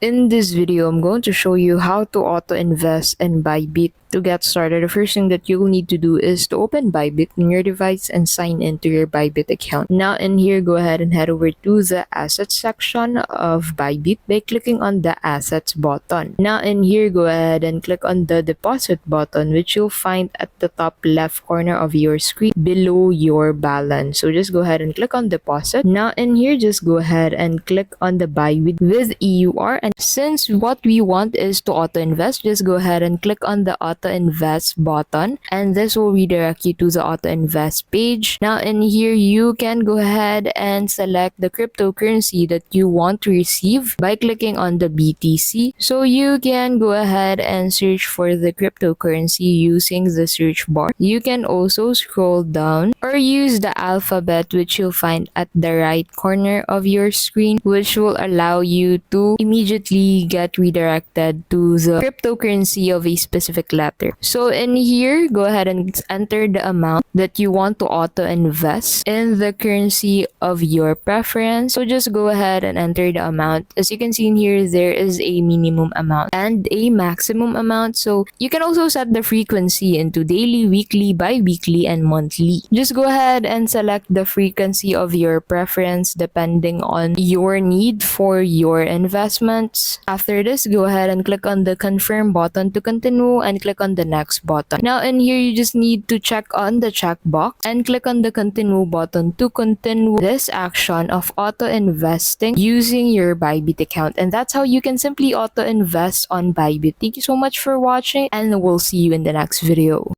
In this video, I'm going to show you how to auto-invest in Bybit. To get started, the first thing that you'll need to do is to open Bybit on your device and sign into your Bybit account. Now in here, go ahead and head over to the assets section of Bybit by clicking on the assets button. Now in here, go ahead and click on the deposit button, which you'll find at the top left corner of your screen below your balance. So just go ahead and click on deposit. Now in here, just go ahead and click on the Bybit with EUR. And since what we want is to auto-invest, just go ahead and click on the auto-invest button, and this will redirect you to the auto-invest page. Now in here, you can go ahead and select the cryptocurrency that you want to receive by clicking on the BTC. So you can go ahead and search for the cryptocurrency using the search bar. You can also scroll down or use the alphabet, which you'll find at the right corner of your screen, which will allow you to immediately get redirected to the cryptocurrency of a specific letter. So in here, go ahead and enter the amount that you want to auto invest in the currency of your preference. So just go ahead and enter the amount. As you can see in here, there is a minimum amount and a maximum amount. So you can also set the frequency into daily, weekly, bi-weekly, and monthly. Just go ahead and select the frequency of your preference depending on your need for your investments. After this, go ahead and click on the confirm button to continue and click on the next button. Now in here, you just need to check on the checkbox and click on the continue button to continue this action of auto investing using your Bybit account. And that's how you can simply auto invest on Bybit. Thank you so much for watching, and we'll see you in the next video.